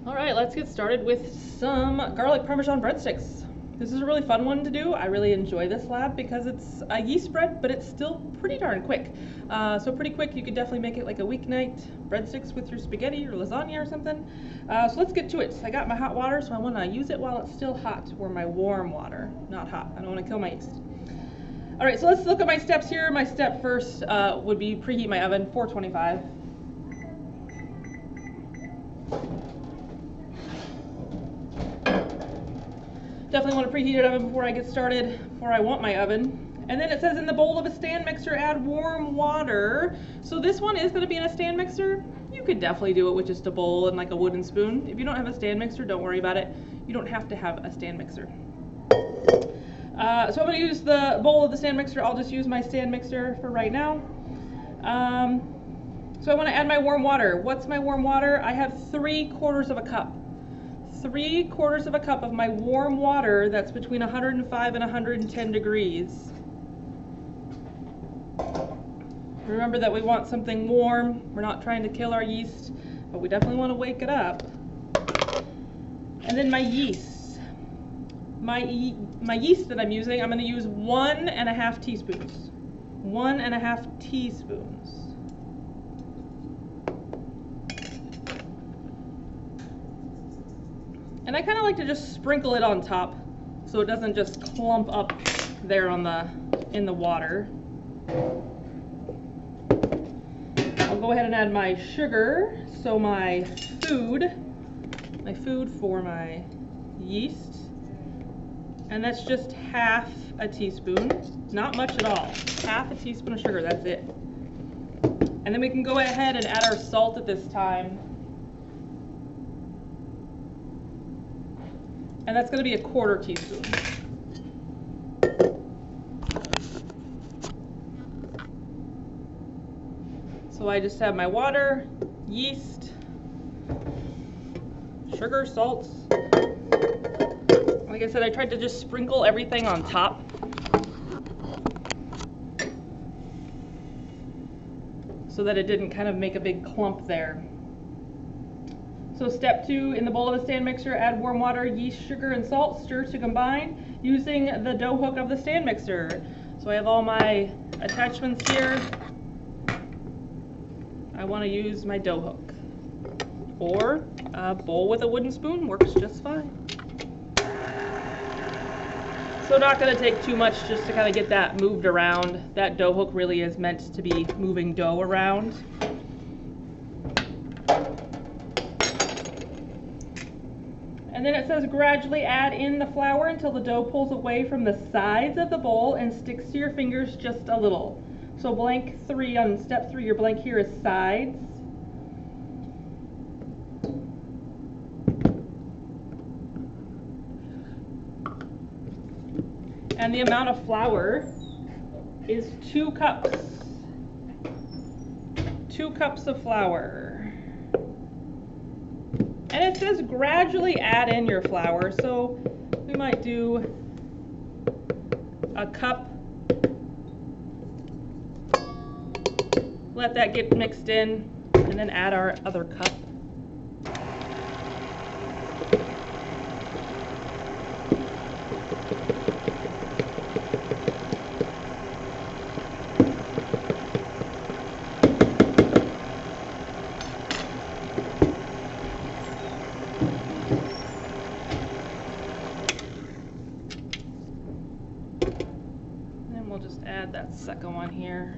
All right, let's get started with some garlic parmesan breadsticks. This is a really fun one to do. I really enjoy this lab because it's a yeast bread, but it's still pretty darn quick. So pretty quick, you could definitely make it like a weeknight breadsticks with your spaghetti or lasagna or something. So let's get to it. I got my hot water, so I want to use it while it's still hot, or my warm water, not hot. I don't want to kill my yeast. All right, so let's look at my steps here. My step first would be preheat my oven, 425. Definitely want to preheat it oven before I get started, before I want my oven. And then it says in the bowl of a stand mixer, add warm water. So this one is going to be in a stand mixer. You could definitely do it with just a bowl and like a wooden spoon. If you don't have a stand mixer, don't worry about it. You don't have to have a stand mixer. So I'm going to use the bowl of the stand mixer. I'll just use my stand mixer for right now. So I want to add my warm water. What's my warm water? I have 3/4 of a cup. 3/4 of a cup of my warm water that's between 105 and 110 degrees. Remember that we want something warm. We're not trying to kill our yeast, but we definitely want to wake it up. And then my yeast. My yeast that I'm using, I'm going to use 1½ teaspoons. 1½ teaspoons. And I kind of like to just sprinkle it on top so it doesn't just clump up there on in the water. I'll go ahead and add my sugar. So my food for my yeast. And that's just 1/2 teaspoon. Not much at all. 1/2 teaspoon of sugar, that's it. And then we can go ahead and add our salt at this time. And that's going to be 1/4 teaspoon. So I just have my water, yeast, sugar, salt. Like I said, I tried to just sprinkle everything on top. So that it didn't kind of make a big clump there. So step 2, in the bowl of a stand mixer, add warm water, yeast, sugar, and salt. Stir to combine using the dough hook of the stand mixer. So I have all my attachments here. I want to use my dough hook. Or a bowl with a wooden spoon works just fine. So not going to take too much just to kind of get that moved around. That dough hook really is meant to be moving dough around. And then it says gradually add in the flour until the dough pulls away from the sides of the bowl and sticks to your fingers just a little. So blank 3 on step 3, your blank here is sides. And the amount of flour is 2 cups. 2 cups of flour. And it says gradually add in your flour, so we might do a cup. Let that get mixed in, and then add our other cup. We'll just add that second one here.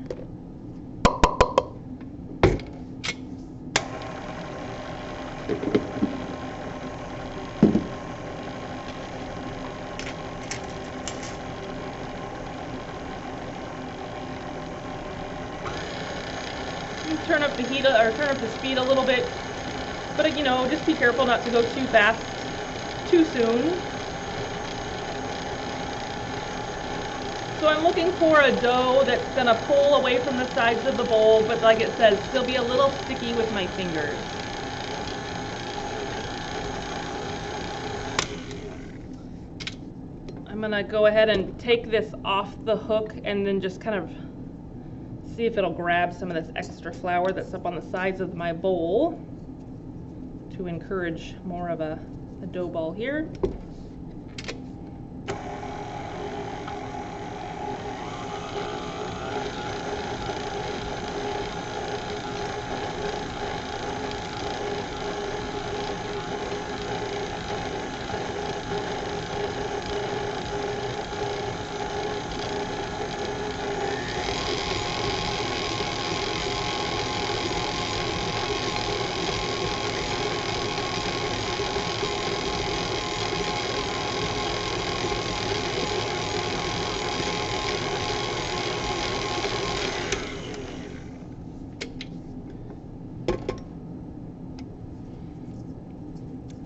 Turn up the heat or turn up the speed a little bit, but you know, just be careful not to go too fast too soon. So I'm looking for a dough that's going to pull away from the sides of the bowl, but like it says, still be a little sticky with my fingers. I'm going to go ahead and take this off the hook and then just kind of see if it'll grab some of this extra flour that's up on the sides of my bowl. to encourage more of a dough ball here.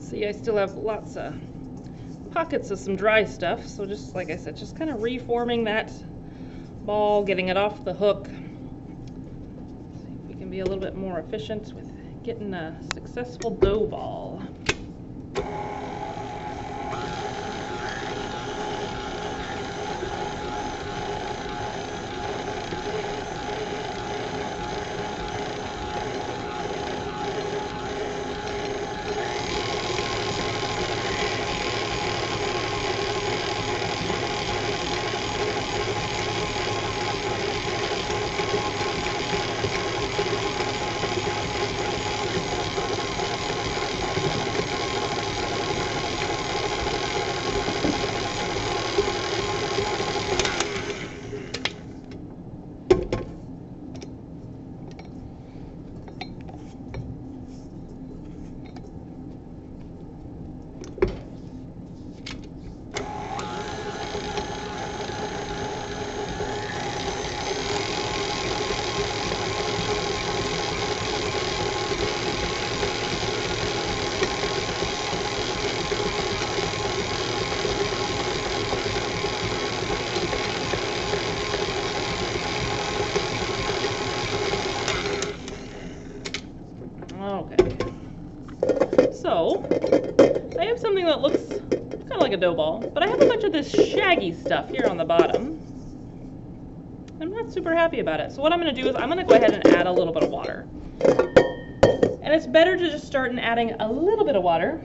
See, I still have lots of pockets of some dry stuff, so just like I said, just kind of reforming that ball, getting it off the hook. See if we can be a little bit more efficient with getting a successful dough ball. So, I have something that looks kind of like a dough ball, but I have a bunch of this shaggy stuff here on the bottom. I'm not super happy about it. So what I'm going to do is I'm going to go ahead and add a little bit of water. And it's better to just start in adding a little bit of water.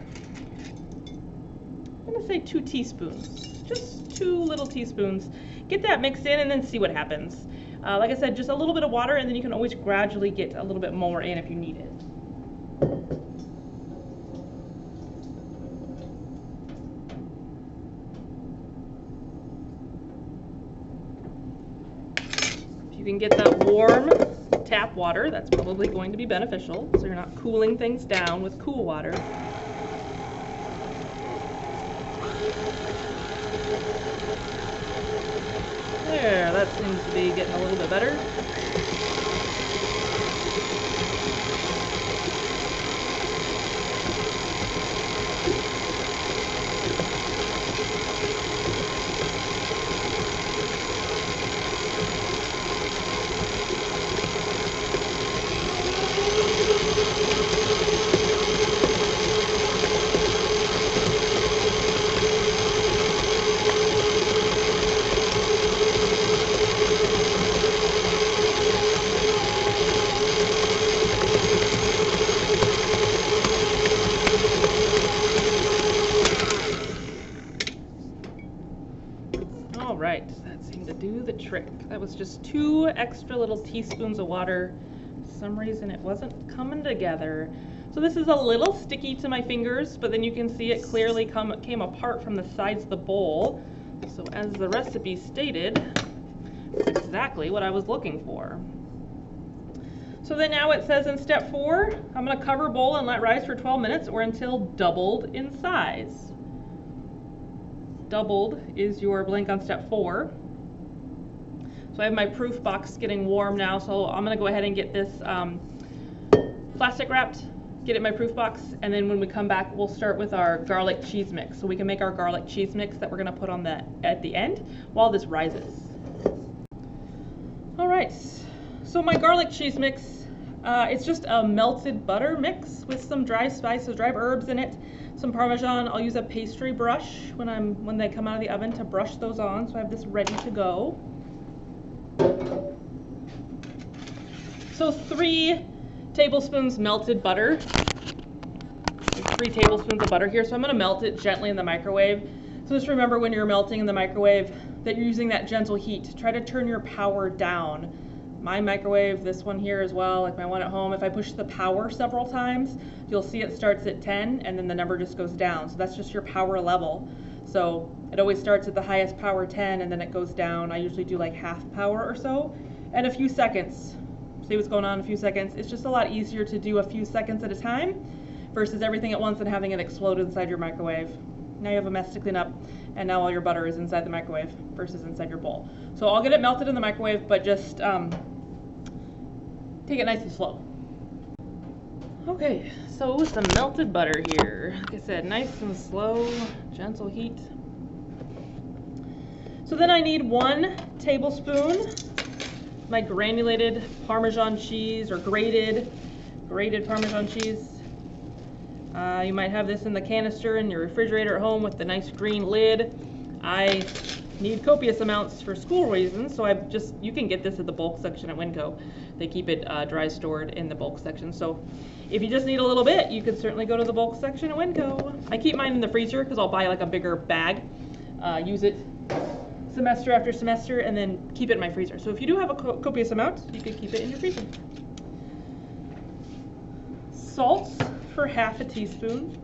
I'm going to say 2 teaspoons. Just 2 little teaspoons. Get that mixed in and then see what happens. Like I said, just a little bit of water, and then you can always gradually get a little bit more in if you need it. You can get that warm tap water, that's probably going to be beneficial, so you're not cooling things down with cool water. There, that seems to be getting a little bit better. All right, that seemed to do the trick. That was just 2 extra little teaspoons of water. For some reason it wasn't coming together. So this is a little sticky to my fingers, but then you can see it clearly came apart from the sides of the bowl. So as the recipe stated, it's exactly what I was looking for. So then now it says in step 4, I'm going to cover bowl and let rise for 12 minutes or until doubled in size. Doubled is your blank on step 4. So I have my proof box getting warm now, so I'm going to go ahead and get this plastic wrapped, get it in my proof box, and then when we come back we'll start with our garlic cheese mix. So we can make our garlic cheese mix that we're going to put on at the end while this rises. Alright, so my garlic cheese mix, it's just a melted butter mix with some dry spices, dry herbs in it. Some Parmesan. I'll use a pastry brush when they come out of the oven to brush those on, so I have this ready to go. So 3 tablespoons melted butter. 3 tablespoons of butter here, so I'm going to melt it gently in the microwave. So just remember when you're melting in the microwave that you're using that gentle heat. Try to turn your power down. My microwave, this one here as well, like my one at home, if I push the power several times, you'll see it starts at 10 and then the number just goes down. So that's just your power level. So it always starts at the highest power 10 and then it goes down. I usually do like half power or so. And a few seconds. See what's going on in a few seconds? It's just a lot easier to do a few seconds at a time versus everything at once and having it explode inside your microwave. Now you have a mess to clean up, and now all your butter is inside the microwave versus inside your bowl. So I'll get it melted in the microwave, but just take it nice and slow. Okay, so with the melted butter here, like I said, nice and slow, gentle heat. So then I need 1 tablespoon my granulated Parmesan cheese, or grated Parmesan cheese. You might have this in the canister in your refrigerator at home with the nice green lid. I need copious amounts for school reasons, so you can get this at the bulk section at Winco. They keep it dry stored in the bulk section. So if you just need a little bit, you could certainly go to the bulk section at Winco. I keep mine in the freezer because I'll buy like a bigger bag, use it semester after semester, and then keep it in my freezer. So if you do have a copious amount, you could keep it in your freezer. Salt for half a teaspoon.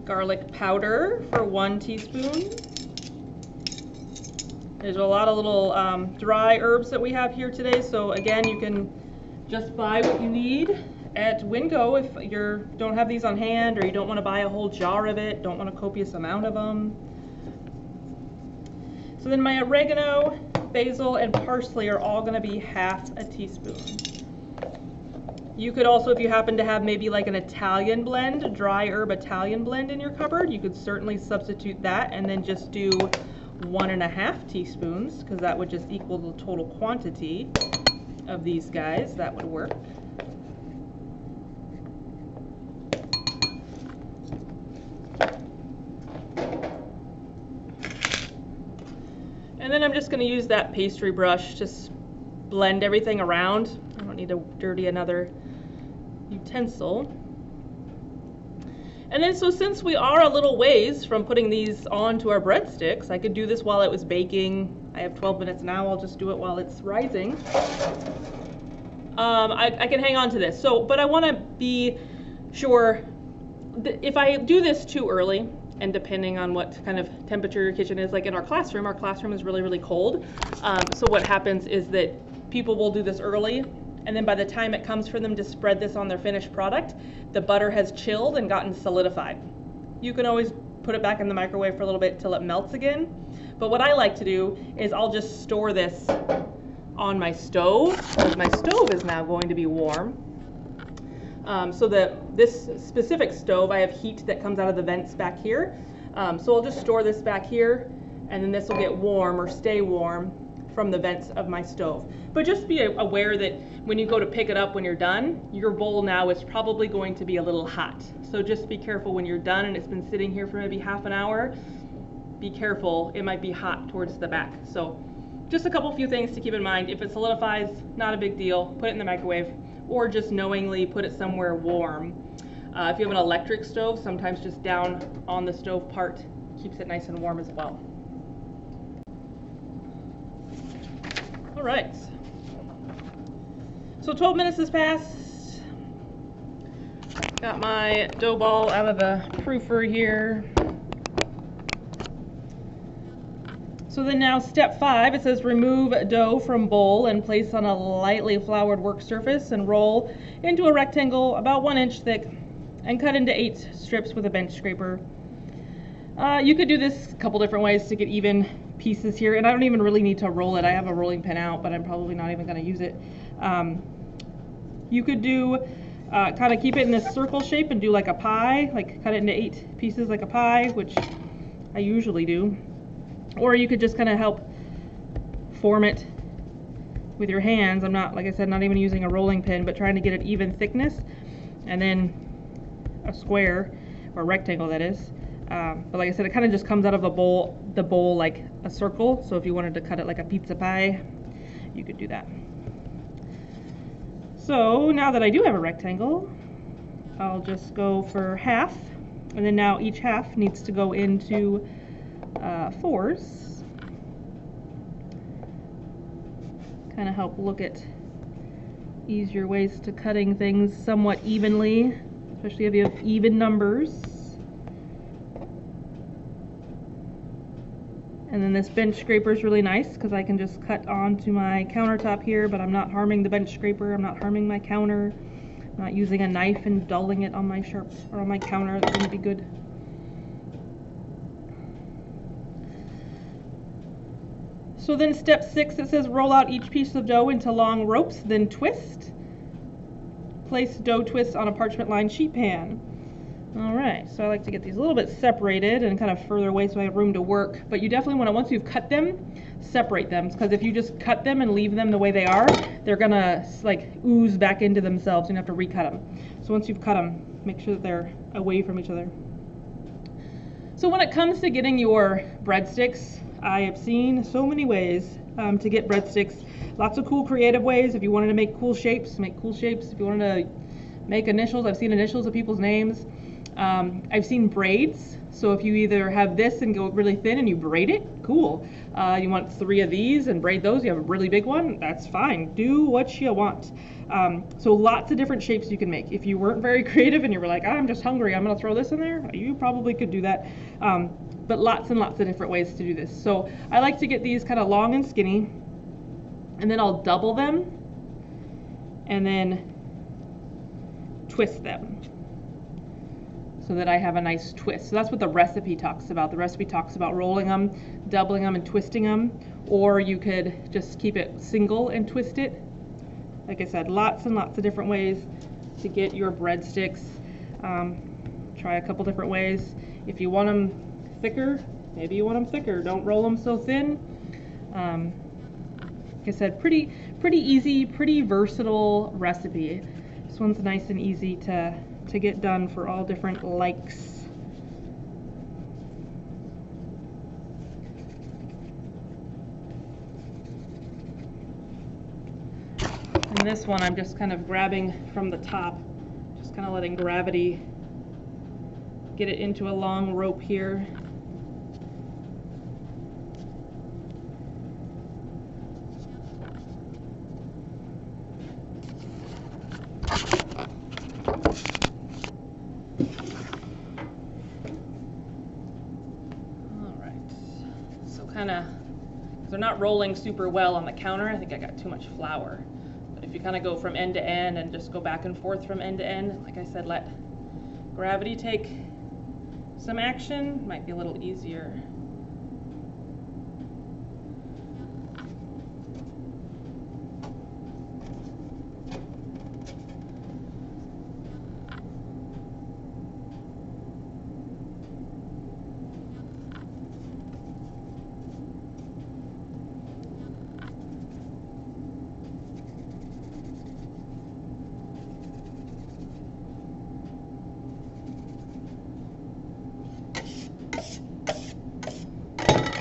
Garlic powder for 1 teaspoon. There's a lot of little dry herbs that we have here today, so again, you can just buy what you need at Winco if you don't have these on hand, or you don't want to buy a whole jar of it, don't want a copious amount of them. So then my oregano, basil, and parsley are all going to be half a teaspoon. You could also, if you happen to have maybe like an Italian blend, a dry herb Italian blend in your cupboard, you could certainly substitute that and then just do 1.5 teaspoons, because that would just equal the total quantity of these guys. That would work. And then I'm just going to use that pastry brush to blend everything around. I don't need to dirty another utensil. And then so since we are a little ways from putting these onto our breadsticks, I could do this while it was baking. I have 12 minutes now, I'll just do it while it's rising. I can hang on to this. But I want to be sure that if I do this too early, and depending on what kind of temperature your kitchen is, like in our classroom is really, really cold. So what happens is that people will do this early, and then by the time it comes for them to spread this on their finished product, the butter has chilled and gotten solidified. You can always put it back in the microwave for a little bit till it melts again. But what I like to do is I'll just store this on my stove, because my stove is now going to be warm. So this specific stove, I have heat that comes out of the vents back here. So I'll just store this back here, and then this will get warm or stay warm from the vents of my stove. But just be aware that when you go to pick it up when you're done, your bowl now is probably going to be a little hot. So just be careful when you're done and it's been sitting here for maybe half an hour. Be careful, it might be hot towards the back. So just a few things to keep in mind. If it solidifies, not a big deal, put it in the microwave, or just knowingly put it somewhere warm. If you have an electric stove, sometimes just down on the stove part keeps it nice and warm as well. All right, so 12 minutes has passed. Got my dough ball out of the proofer here. So then now step 5, it says remove dough from bowl and place on a lightly floured work surface and roll into a rectangle about 1 inch thick and cut into 8 strips with a bench scraper. You could do this a couple different ways to get even pieces here, and I don't even really need to roll it. I have a rolling pin out, but I'm probably not even going to use it. You could do kind of keep it in this circle shape and do like a pie, like cut it into 8 pieces like a pie, which I usually do. Or you could just kind of help form it with your hands. I'm not, like I said, not even using a rolling pin, but trying to get it even thickness, and then a square or rectangle, that is. But like I said, it kind of just comes out of the bowl like a circle. So if you wanted to cut it like a pizza pie, you could do that. So now that I do have a rectangle, I'll just go for half, and then now each half needs to go into 4s. Kind of help look at easier ways to cutting things somewhat evenly, especially if you have even numbers. And then this bench scraper is really nice because I can just cut onto my countertop here, but I'm not harming the bench scraper, I'm not harming my counter, I'm not using a knife and dulling it on my or on my counter. That wouldn't be good. So then step 6, it says roll out each piece of dough into long ropes, then twist. Place dough twists on a parchment lined sheet pan. Alright, so I like to get these a little bit separated and kind of further away so I have room to work. But you definitely want to, once you've cut them, separate them. Because if you just cut them and leave them the way they are, they're going to like ooze back into themselves and you have to recut them. So once you've cut them, make sure that they're away from each other. So when it comes to getting your breadsticks, I have seen so many ways to get breadsticks. Lots of cool creative ways. If you wanted to make cool shapes, make cool shapes. If you wanted to make initials, I've seen initials of people's names. I've seen braids. So if you either have this and go really thin and you braid it, cool. You want 3 of these and braid those, you have a really big one, that's fine. Do what you want. So lots of different shapes you can make. If you weren't very creative and you were like, I'm just hungry, I'm gonna throw this in there, you probably could do that. But lots and lots of different ways to do this. So I like to get these kind of long and skinny, and then I'll double them and then twist them so that I have a nice twist. So that's what the recipe talks about. The recipe talks about rolling them, doubling them, and twisting them, or you could just keep it single and twist it. Like I said, lots and lots of different ways to get your breadsticks. Try a couple different ways. If you want them thicker, maybe you want them thicker. Don't roll them so thin. Like I said, pretty easy, pretty versatile recipe. This one's nice and easy to get done for all different likes. And this one I'm just kind of grabbing from the top, just kind of letting gravity get it into a long rope here. They're not rolling super well on the counter. I think I got too much flour. But if you kind of go from end to end and just go back and forth from end to end, like I said, let gravity take some action, might be a little easier.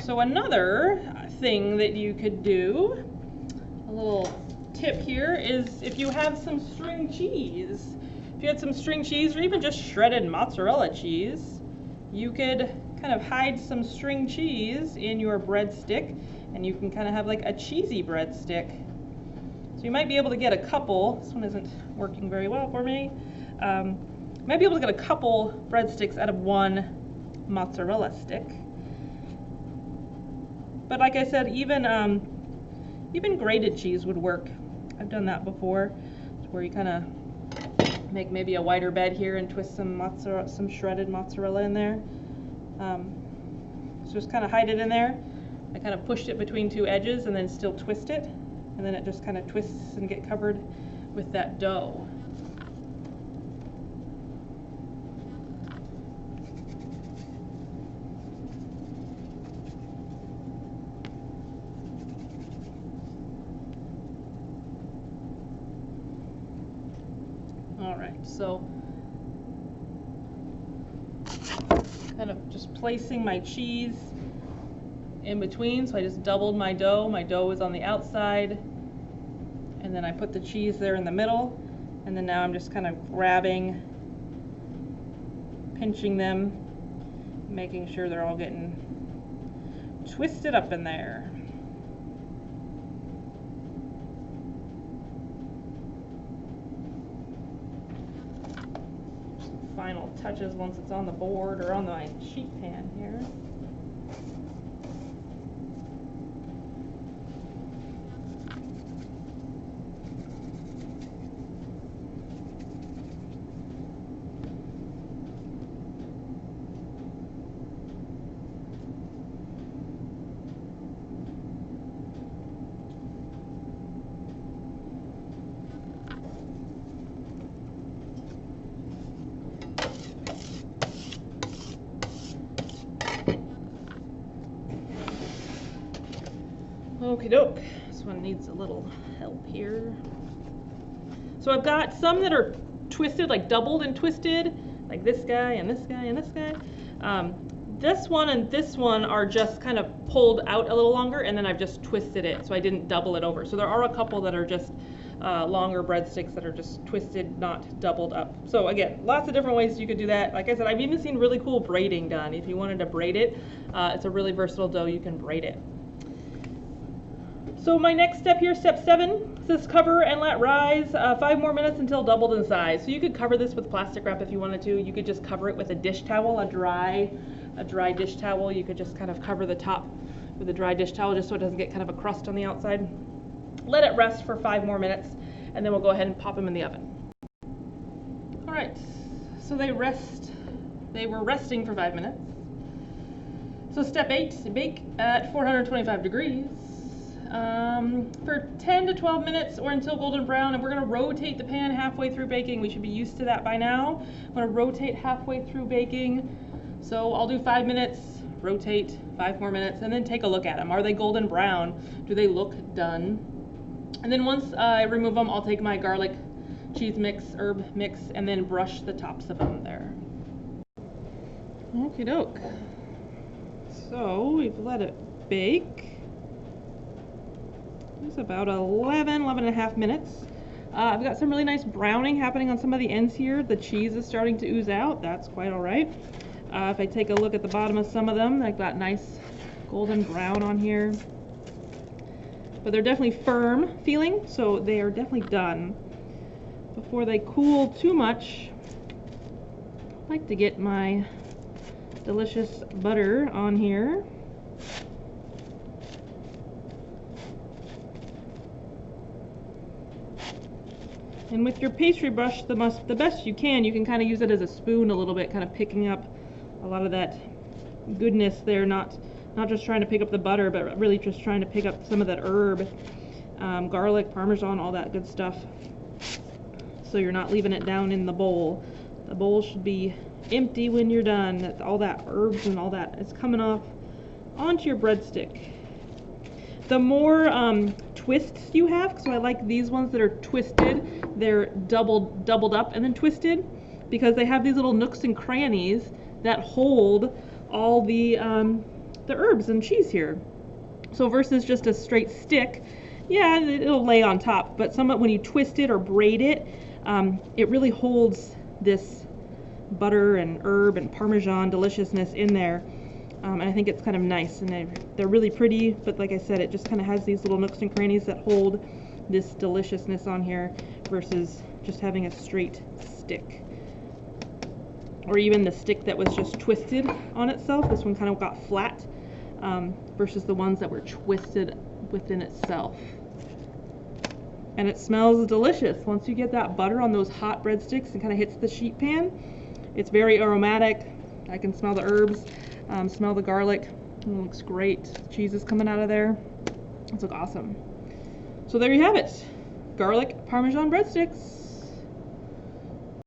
So another thing that you could do, a little tip here, is if you have some string cheese. If you had some string cheese or even just shredded mozzarella cheese, you could kind of hide some string cheese in your breadstick and you can kind of have like a cheesy breadstick. So you might be able to get a couple, this one isn't working very well for me, you might be able to get a couple breadsticks out of one mozzarella stick. But like I said, even grated cheese would work. I've done that before. It's where you kind of make maybe a wider bed here and twist some shredded mozzarella in there. So just kind of hide it in there. I kind of pushed it between 2 edges and then still twist it, and then it just kind of twists and get covered with that dough. Alright, so kind of just placing my cheese in between, so I just doubled my dough. My dough is on the outside, and then I put the cheese there in the middle, and then now I'm just kind of grabbing, pinching them, making sure they're all getting twisted up in there. Final touches once it's on the board or on my sheet pan here. Okie doke, this one needs a little help here. So I've got some that are twisted, like doubled and twisted, like this guy and this guy and this guy. This one and this one are just kind of pulled out a little longer, and then I've just twisted it, so I didn't double it over. So there are a couple that are just longer breadsticks that are just twisted, not doubled up. So again, lots of different ways you could do that. Like I said, I've even seen really cool braiding done. If you wanted to braid it, it's a really versatile dough, you can braid it. So my next step here, step 7, says cover and let rise 5 more minutes until doubled in size. So you could cover this with plastic wrap if you wanted to. You could just cover it with a dish towel, a dry dish towel. You could just kind of cover the top with a dry dish towel just so it doesn't get kind of a crust on the outside. Let it rest for 5 more minutes, and then we'll go ahead and pop them in the oven. All right, so they were resting for 5 minutes. So step 8, bake at 425 degrees. For 10 to 12 minutes or until golden brown, and we're going to rotate the pan halfway through baking. We should be used to that by now. I'm going to rotate halfway through baking. So I'll do 5 minutes, rotate 5 more minutes, and then take a look at them. Are they golden brown? Do they look done? And then once I remove them, I'll take my garlic cheese mix, herb mix, and then brush the tops of them there. Okie doke. So we've let it bake. It's about 11 and a half minutes. I've got some really nice browning happening on some of the ends here. The cheese is starting to ooze out. That's quite all right. If I take a look at the bottom of some of them, I've got nice golden brown on here. But they're definitely firm feeling, so they are definitely done. Before they cool too much, I like to get my delicious butter on here. And with your pastry brush, the best you can kind of use it as a spoon a little bit, kind of picking up a lot of that goodness there, not just trying to pick up the butter, but really just trying to pick up some of that herb, garlic, parmesan, all that good stuff. So you're not leaving it down in the bowl. The bowl should be empty when you're done. All that herbs and all that is coming off onto your breadstick. The more twists you have, so I like these ones that are twisted, they're doubled up and then twisted, because they have these little nooks and crannies that hold all the herbs and cheese here. So versus just a straight stick, yeah, it'll lay on top, but when you twist it or braid it, it really holds this butter and herb and Parmesan deliciousness in there. And I think it's kind of nice, and they're really pretty, but like I said, it just kind of has these little nooks and crannies that hold this deliciousness on here versus just having a straight stick. Or even the stick that was just twisted on itself. This one kind of got flat versus the ones that were twisted within itself. And it smells delicious. Once you get that butter on those hot breadsticks and kind of hits the sheet pan, it's very aromatic. I can smell the herbs. Smell the garlic. It looks great. The cheese is coming out of there. It's look awesome. So there you have it. Garlic Parmesan breadsticks.